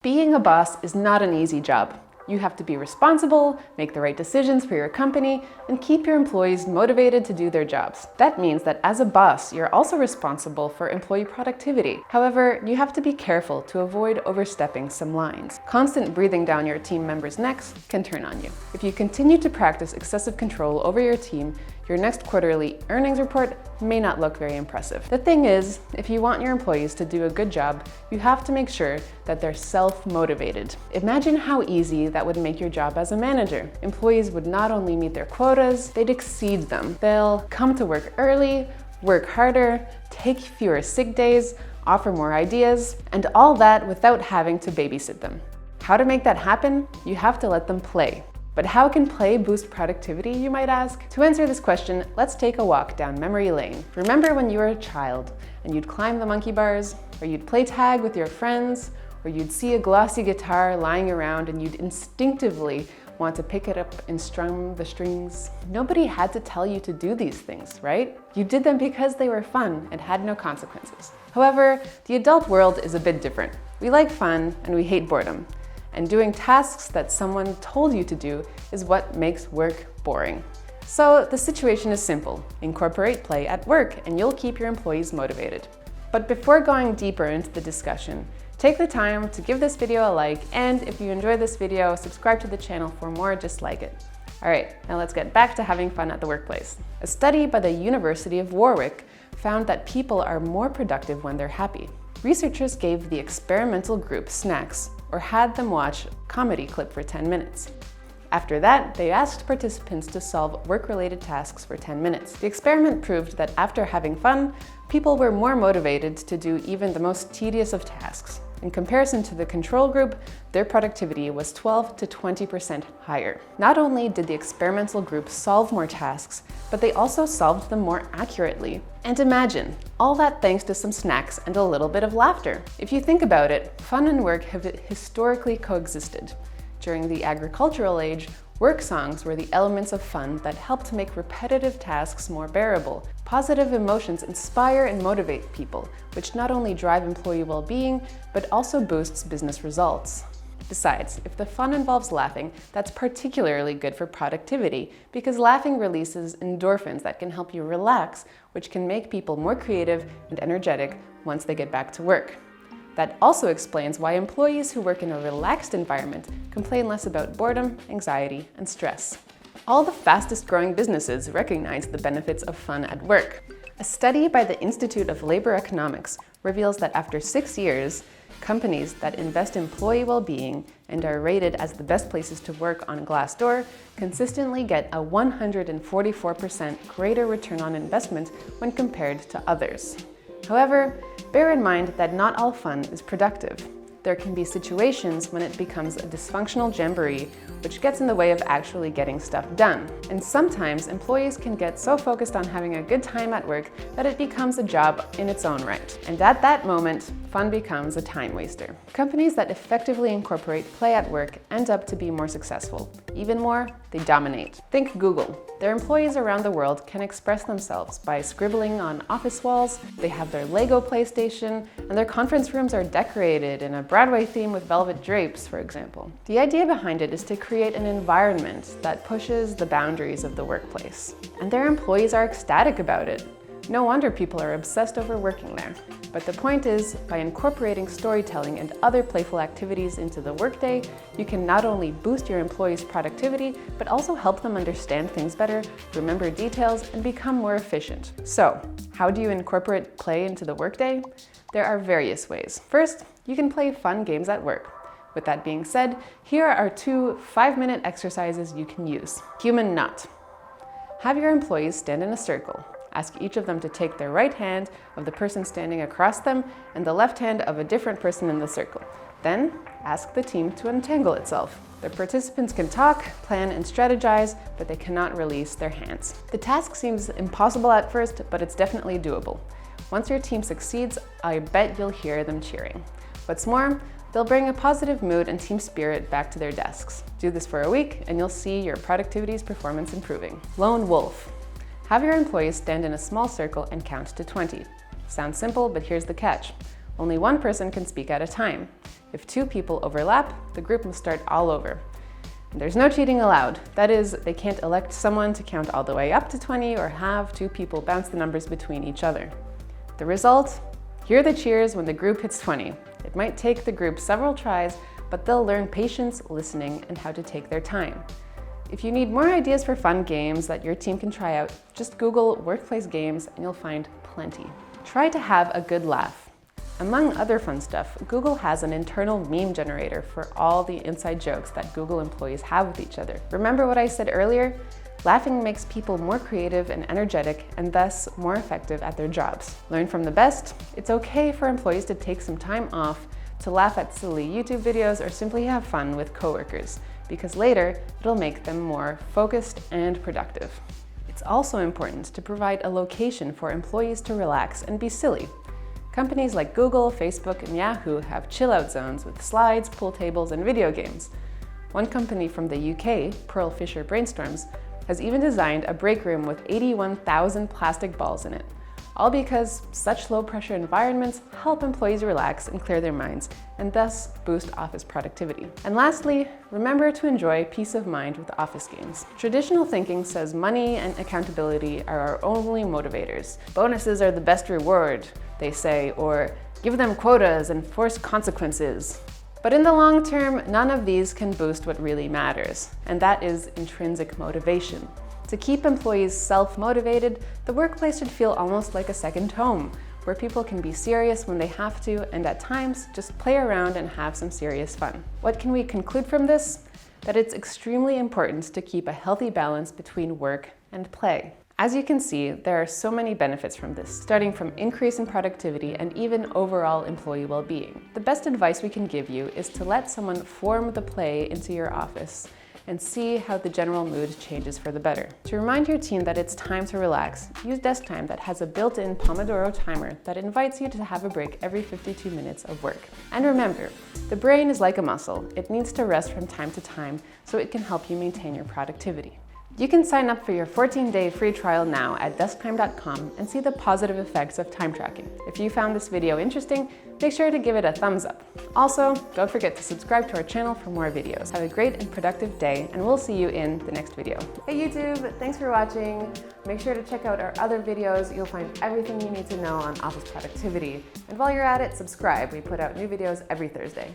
Being a boss is not an easy job. You have to be responsible, make the right decisions for your company, and keep your employees motivated to do their jobs. That means that as a boss, you're also responsible for employee productivity. However, you have to be careful to avoid overstepping some lines. Constant breathing down your team members' necks can turn on you. If you continue to practice excessive control over your team, your next quarterly earnings report may not look very impressive. The thing is, if you want your employees to do a good job, you have to make sure that they're self-motivated. Imagine how easy that would make your job as a manager. Employees would not only meet their quotas, they'd exceed them. They'll come to work early, work harder, take fewer sick days, offer more ideas, and all that without having to babysit them. How to make that happen? You have to let them play. But how can play boost productivity, you might ask? To answer this question, let's take a walk down memory lane. Remember when you were a child and you'd climb the monkey bars, or you'd play tag with your friends, or you'd see a glossy guitar lying around and you'd instinctively want to pick it up and strum the strings? Nobody had to tell you to do these things, right? You did them because they were fun and had no consequences. However, the adult world is a bit different. We like fun and we hate boredom. And doing tasks that someone told you to do is what makes work boring. So the situation is simple. Incorporate play at work and you'll keep your employees motivated. But before going deeper into the discussion, take the time to give this video a like, and if you enjoy this video, subscribe to the channel for more just like it. All right, now let's get back to having fun at the workplace. A study by the University of Warwick found that people are more productive when they're happy. Researchers gave the experimental group snacks or had them watch a comedy clip for 10 minutes. After that, they asked participants to solve work-related tasks for 10 minutes. The experiment proved that after having fun, people were more motivated to do even the most tedious of tasks. In comparison to the control group, their productivity was 12 to 20% higher. Not only did the experimental group solve more tasks, but they also solved them more accurately. And imagine, all that thanks to some snacks and a little bit of laughter. If you think about it, fun and work have historically coexisted. During the agricultural age, work songs were the elements of fun that helped make repetitive tasks more bearable. Positive emotions inspire and motivate people, which not only drive employee well-being, but also boosts business results. Besides, if the fun involves laughing, that's particularly good for productivity, because laughing releases endorphins that can help you relax, which can make people more creative and energetic once they get back to work. That also explains why employees who work in a relaxed environment complain less about boredom, anxiety, and stress. All the fastest growing businesses recognize the benefits of fun at work. A study by the Institute of Labor Economics reveals that after 6 years, companies that invest in employee well-being and are rated as the best places to work on Glassdoor consistently get a 144% greater return on investment when compared to others. However, bear in mind that not all fun is productive. There can be situations when it becomes a dysfunctional jamboree, which gets in the way of actually getting stuff done. And sometimes employees can get so focused on having a good time at work that it becomes a job in its own right. And at that moment, fun becomes a time waster. Companies that effectively incorporate play at work end up to be more successful. Even more, they dominate. Think Google. Their employees around the world can express themselves by scribbling on office walls, they have their Lego PlayStation, and their conference rooms are decorated in a Broadway theme with velvet drapes, for example. The idea behind it is to create an environment that pushes the boundaries of the workplace. And their employees are ecstatic about it. No wonder people are obsessed over working there. But the point is, by incorporating storytelling and other playful activities into the workday, you can not only boost your employees' productivity, but also help them understand things better, remember details, and become more efficient. So, how do you incorporate play into the workday? There are various ways. First, you can play fun games at work. With that being said, here are 2 5-minute exercises you can use. Human knot. Have your employees stand in a circle. Ask each of them to take their right hand of the person standing across them and the left hand of a different person in the circle. Then, ask the team to untangle itself. The participants can talk, plan, and strategize, but they cannot release their hands. The task seems impossible at first, but it's definitely doable. Once your team succeeds, I bet you'll hear them cheering. What's more, they'll bring a positive mood and team spirit back to their desks. Do this for a week, and you'll see your productivity's performance improving. Lone wolf. Have your employees stand in a small circle and count to 20. Sounds simple, but here's the catch. Only one person can speak at a time. If 2 people overlap, the group must start all over. And there's no cheating allowed. That is, they can't elect someone to count all the way up to 20 or have 2 people bounce the numbers between each other. The result? Hear the cheers when the group hits 20. It might take the group several tries, but they'll learn patience, listening, and how to take their time. If you need more ideas for fun games that your team can try out, just Google workplace games and you'll find plenty. Try to have a good laugh. Among other fun stuff, Google has an internal meme generator for all the inside jokes that Google employees have with each other. Remember what I said earlier? Laughing makes people more creative and energetic and thus more effective at their jobs. Learn from the best. It's okay for employees to take some time off to laugh at silly YouTube videos or simply have fun with coworkers, because later it'll make them more focused and productive. It's also important to provide a location for employees to relax and be silly. Companies like Google, Facebook, and Yahoo have chill-out zones with slides, pool tables, and video games. One company from the UK, Pearl Fisher Brainstorms, has even designed a break room with 81,000 plastic balls in it. All because such low-pressure environments help employees relax and clear their minds, and thus boost office productivity. And lastly, remember to enjoy peace of mind with office games. Traditional thinking says money and accountability are our only motivators. Bonuses are the best reward, they say, or give them quotas and force consequences. But in the long term, none of these can boost what really matters, and that is intrinsic motivation. To keep employees self-motivated, the workplace should feel almost like a second home, where people can be serious when they have to, and at times just play around and have some serious fun. What can we conclude from this? That it's extremely important to keep a healthy balance between work and play. As you can see, there are so many benefits from this, starting from increase in productivity and even overall employee well-being. The best advice we can give you is to let someone form the play into your office and see how the general mood changes for the better. To remind your team that it's time to relax, use DeskTime that has a built-in Pomodoro timer that invites you to have a break every 52 minutes of work. And remember, the brain is like a muscle. It needs to rest from time to time so it can help you maintain your productivity. You can sign up for your 14-day free trial now at DeskTime.com and see the positive effects of time tracking. If you found this video interesting, make sure to give it a thumbs up. Also, don't forget to subscribe to our channel for more videos. Have a great and productive day, and we'll see you in the next video. Hey YouTube, thanks for watching. Make sure to check out our other videos. You'll find everything you need to know on office productivity. And while you're at it, subscribe. We put out new videos every Thursday.